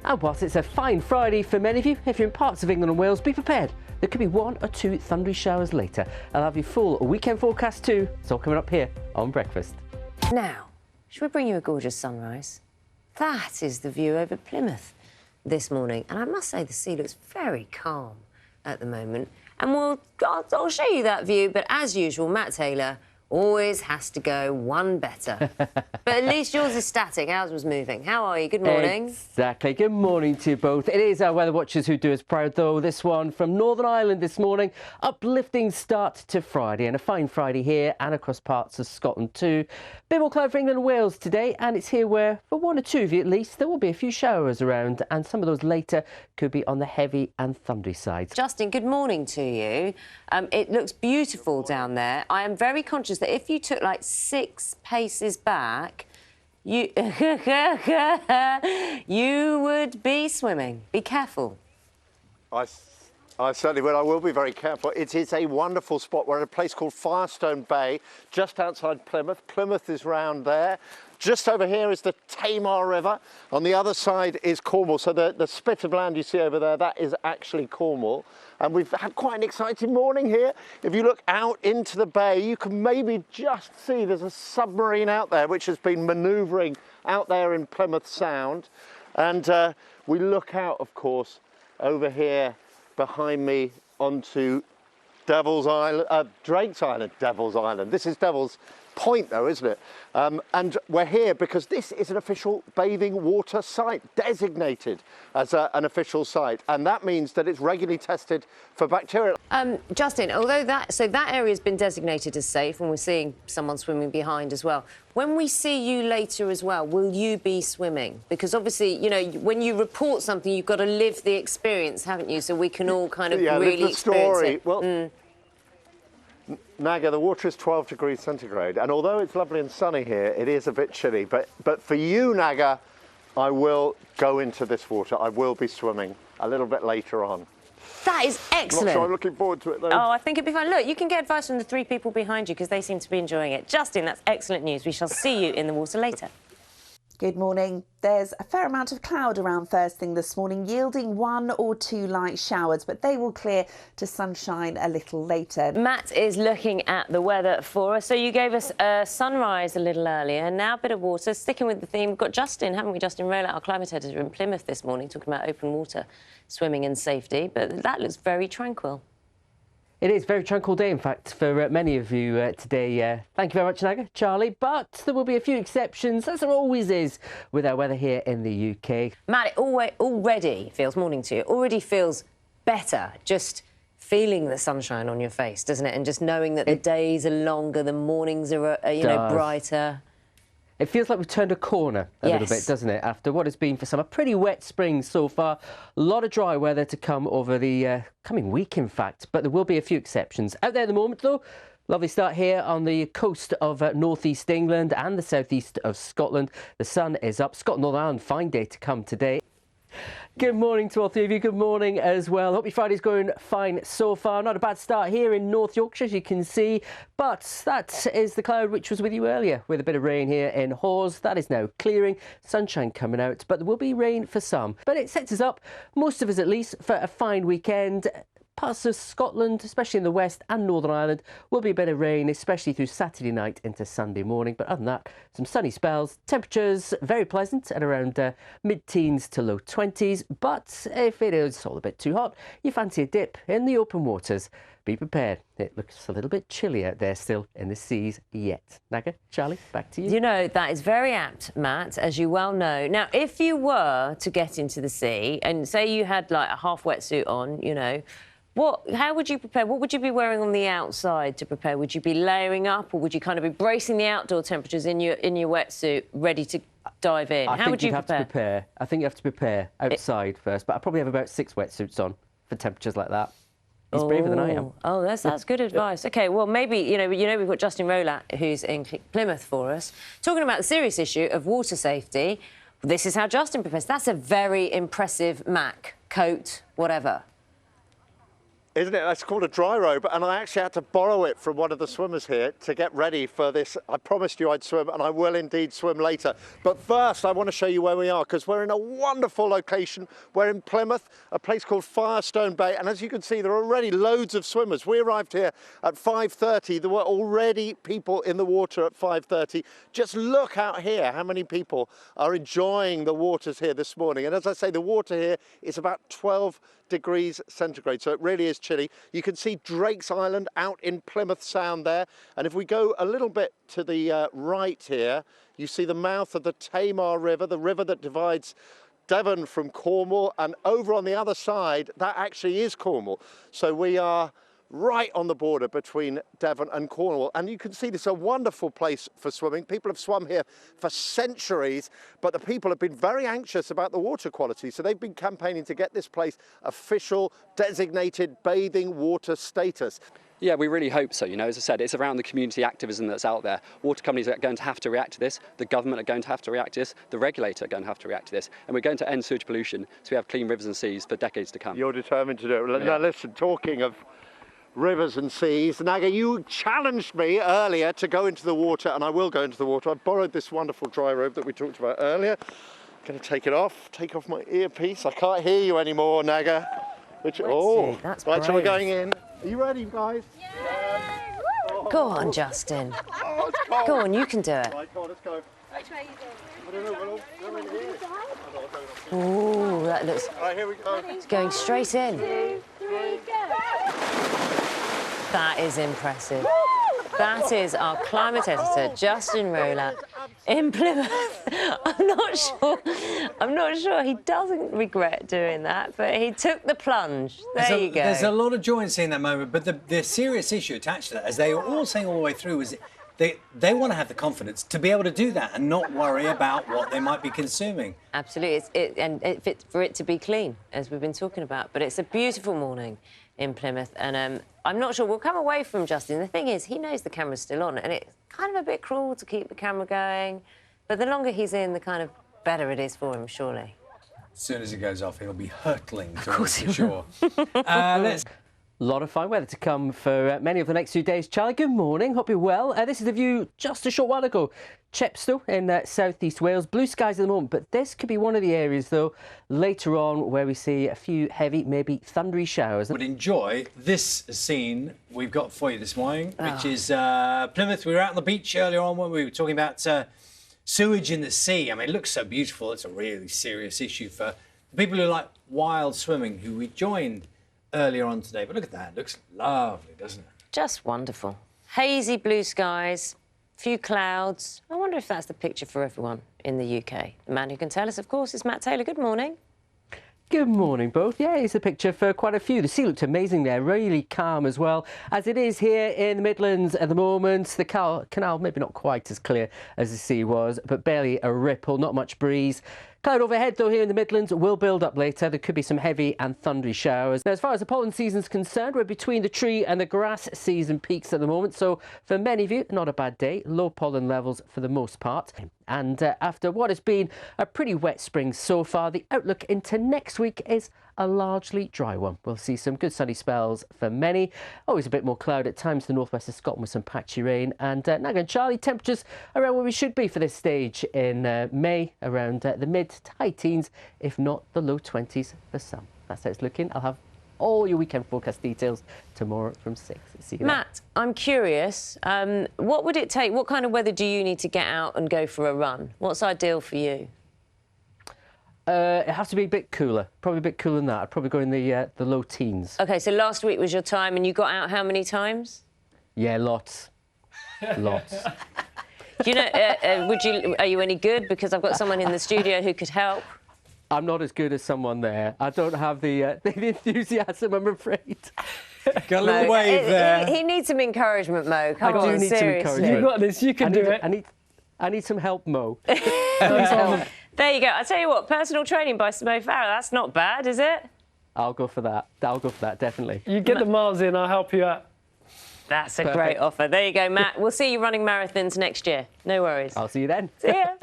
And whilst it's a fine Friday for many of you, if you're in parts of England and Wales, be prepared. There could be 1 or 2 thundery showers later. I'll have your full weekend forecast too. It's all coming up here on Breakfast. Now, should we bring you a gorgeous sunrise? That is the view over Plymouth this morning. And I must say the sea looks very calm at the moment. And I'll show you that view, but as usual, Matt Taylor always has to go one better. But at least yours is static, ours was moving. How are you? Good morning. Exactly. Good morning to you both. It is our weather watchers who do us proud, though. This one from Northern Ireland this morning. Uplifting start to Friday, and a fine Friday here and across parts of Scotland too. Bit more cloud for England and Wales today, and it's here where, for 1 or 2 of you at least, there will be a few showers around, and some of those later could be on the heavy and thundery side. Justin, good morning to you. It looks beautiful down there. I am very conscious that if you took like 6 paces back, you you would be swimming. Be careful. I certainly will. I will be very careful. It is a wonderful spot. We're at a place called Firestone Bay, just outside Plymouth. Plymouth is round there. Just over here is the Tamar River. On the other side is Cornwall. So the spit of land you see over there, that is actually Cornwall. And we've had quite an exciting morning here. If you look out into the bay, you can maybe just see there's a submarine out there which has been manoeuvring out there in Plymouth Sound. And we look out, of course, over here behind me onto Devil's Island, Drake's Island, Devil's Island. This is Devil's Point though, isn't it? And we're here because this is an official bathing water site, designated as an official site, and that means that it's regularly tested for bacteria. Justin, although that area has been designated as safe, and we're seeing someone swimming behind as well, when we see you later as well, will you be swimming? Because obviously, you know, when you report something, you've got to live the experience, haven't you? So we can all kind of really experience it. Well, Naga, the water is 12 degrees centigrade, and although it's lovely and sunny here, it is a bit chilly. But for you, Naga, I will go into this water. I will be swimming a little bit later on. That is excellent. Not sure I'm looking forward to it, though. Oh, I think it'd be fun. Look, you can get advice from the 3 people behind you because they seem to be enjoying it. Justin, that's excellent news. We shall see you in the water later. Good morning. There's a fair amount of cloud around first thing this morning, yielding 1 or 2 light showers, but they will clear to sunshine a little later. Matt is looking at the weather for us. So you gave us a sunrise a little earlier, now a bit of water. Sticking with the theme, we've got Justin, haven't we? Justin Rowlatt, our climate editor in Plymouth this morning, talking about open water, swimming and safety, but that looks very tranquil. It is a very tranquil day, in fact, for many of you today. Thank you very much, Naga, Charlie. But there will be a few exceptions, as there always is, with our weather here in the UK. Matt, it already feels, morning to you, already feels better just feeling the sunshine on your face, doesn't it? And just knowing that the days are longer, the mornings are, you know, brighter. It feels like we've turned a corner a little bit, doesn't it? After what has been for some a pretty wet spring so far. A lot of dry weather to come over the coming week, in fact. But there will be a few exceptions. Out there at the moment, though, lovely start here on the coast of northeast England and the southeast of Scotland. The sun is up. Scotland, Northern Ireland, fine day to come today. Good morning to all 3 of you. Good morning as well. Hope your Friday's going fine so far. Not a bad start here in North Yorkshire, as you can see. But that is the cloud which was with you earlier, with a bit of rain here in Hawes. That is now clearing. Sunshine coming out, but there will be rain for some. But it sets us up, most of us at least, for a fine weekend. Parts of Scotland, especially in the west and Northern Ireland, will be a bit of rain, especially through Saturday night into Sunday morning. But other than that, some sunny spells. Temperatures very pleasant at around mid-teens to low 20s. But if it is all a bit too hot, you fancy a dip in the open waters. Be prepared. It looks a little bit chilly out there still in the seas yet. Naga, Charlie, back to you. You know, that is very apt, Matt, as you well know. Now, if you were to get into the sea and say you had like a half wetsuit on, you know, how would you prepare? What would you be wearing on the outside to prepare? Would you be layering up, or would you kind of be bracing the outdoor temperatures in your wetsuit, ready to dive in? How would you prepare? I think you have to prepare outside first, but I probably have about 6 wetsuits on for temperatures like that. He's braver than I am. Oh, that's good advice. OK, well, maybe, you know, we've got Justin Rowlatt, who's in Plymouth for us, talking about the serious issue of water safety. This is how Justin prepares. That's a very impressive Mac, coat, whatever. Isn't it? That's called a dry robe, and I actually had to borrow it from one of the swimmers here to get ready for this. I promised you I'd swim, and I will indeed swim later. But first, I want to show you where we are, because we're in a wonderful location. We're in Plymouth, a place called Firestone Bay, and as you can see, there are already loads of swimmers. We arrived here at 5:30. There were already people in the water at 5:30. Just look out here, how many people are enjoying the waters here this morning. And as I say, the water here is about 12 degrees centigrade, so it really is chilly. You can see Drake's Island out in Plymouth Sound there, and if we go a little bit to the right here, you see the mouth of the Tamar River, the river that divides Devon from Cornwall, and over on the other side, that actually is Cornwall. So we are right on the border between Devon and Cornwall. And you can see this is a wonderful place for swimming. People have swum here for centuries, but the people have been very anxious about the water quality. So they've been campaigning to get this place official designated bathing water status. Yeah, we really hope so. You know, as I said, it's around the community activism that's out there. Water companies are going to have to react to this. The government are going to have to react to this. The regulator are going to have to react to this. And we're going to end sewage pollution so we have clean rivers and seas for decades to come. You're determined to do it. Yeah. Now listen, talking of rivers and seas, Naga, you challenged me earlier to go into the water, and I will go into the water. I borrowed this wonderful dry robe that we talked about earlier. I'm going to take it off, take off my earpiece. I can't hear you anymore, Naga. Oh, that's right, so we're brave. going in. Are you ready, guys? Go on, Justin. Oh, it's cold. Go on, you can do it. Right, come on, let's go. Which way are you going? I don't know, we're in here. Ooh, that looks... All right, here we go. It's going straight in. 2, 3, go! That is impressive. That is our climate editor, Justin Roller, in Plymouth. I'm not sure he doesn't regret doing that, but he took the plunge. There you go. There's a lot of joy in seeing that moment, but the serious issue attached to that, as they were all saying all the way through, is they want to have the confidence to be able to do that and not worry about what they might be consuming. Absolutely, for it to be clean, as we've been talking about. But it's a beautiful morning in Plymouth, and I'm not sure we'll come away from Justin. The thing is, he knows the camera's still on, and it's kind of a bit cruel to keep the camera going. But the longer he's in, the kind of better it is for him, surely. As soon as it goes off, he'll be hurtling towards the shore. Let's. A lot of fine weather to come for many of the next few days. Charlie, good morning. Hope you're well. This is the view just a short while ago. Chepstow in southeast Wales. Blue skies at the moment, but this could be one of the areas, though, later on where we see a few heavy, maybe thundery showers. Would enjoy this scene we've got for you this morning, which is Plymouth. We were out on the beach earlier on when we were talking about sewage in the sea. I mean, it looks so beautiful. It's a really serious issue for the people who like wild swimming, who we joined earlier on today. But look at that. It looks lovely, doesn't it? Just wonderful. Hazy blue skies, few clouds. I wonder if that's the picture for everyone in the UK. The man who can tell us, of course, is Matt Taylor. Good morning. Good morning, both. Yeah, it's a picture for quite a few. The sea looked amazing there, really calm as well, as it is here in the Midlands at the moment. The canal, maybe not quite as clear as the sea was, but barely a ripple, not much breeze. Cloud overhead, though, here in the Midlands will build up later. There could be some heavy and thundery showers. Now, as far as the pollen season's concerned, we're between the tree and the grass season peaks at the moment. So for many of you, not a bad day. Low pollen levels for the most part. And after what has been a pretty wet spring so far, the outlook into next week is a largely dry one. We'll see some good sunny spells for many. Always a bit more cloud at times to the northwest of Scotland with some patchy rain. And Naga and Charlie, temperatures around where we should be for this stage in May, around the mid to high teens, if not the low 20s for some. That's how it's looking. I'll have all your weekend forecast details tomorrow from 6. See you Matt, I'm curious, what would it take, what kind of weather do you need to get out and go for a run? What's ideal for you? It has to be a bit cooler, probably a bit cooler than that. I'd probably go in the low teens. OK, so last week was your time and you got out how many times? Yeah, lots. Lots. Do you know, are you any good? Because I've got someone in the studio who could help. I'm not as good as someone there. I don't have the enthusiasm, I'm afraid. Got a little wave there. He needs some encouragement, Mo. Come on, I do need seriously. some encouragement. You got this, you can do it. I need some help, Mo. There you go. I tell you what, personal training by Mo Farah, that's not bad, is it? I'll go for that. I'll go for that, definitely. You get the miles in, I'll help you out. That's a great offer. There you go, Matt. We'll see you running marathons next year. No worries. I'll see you then. See ya.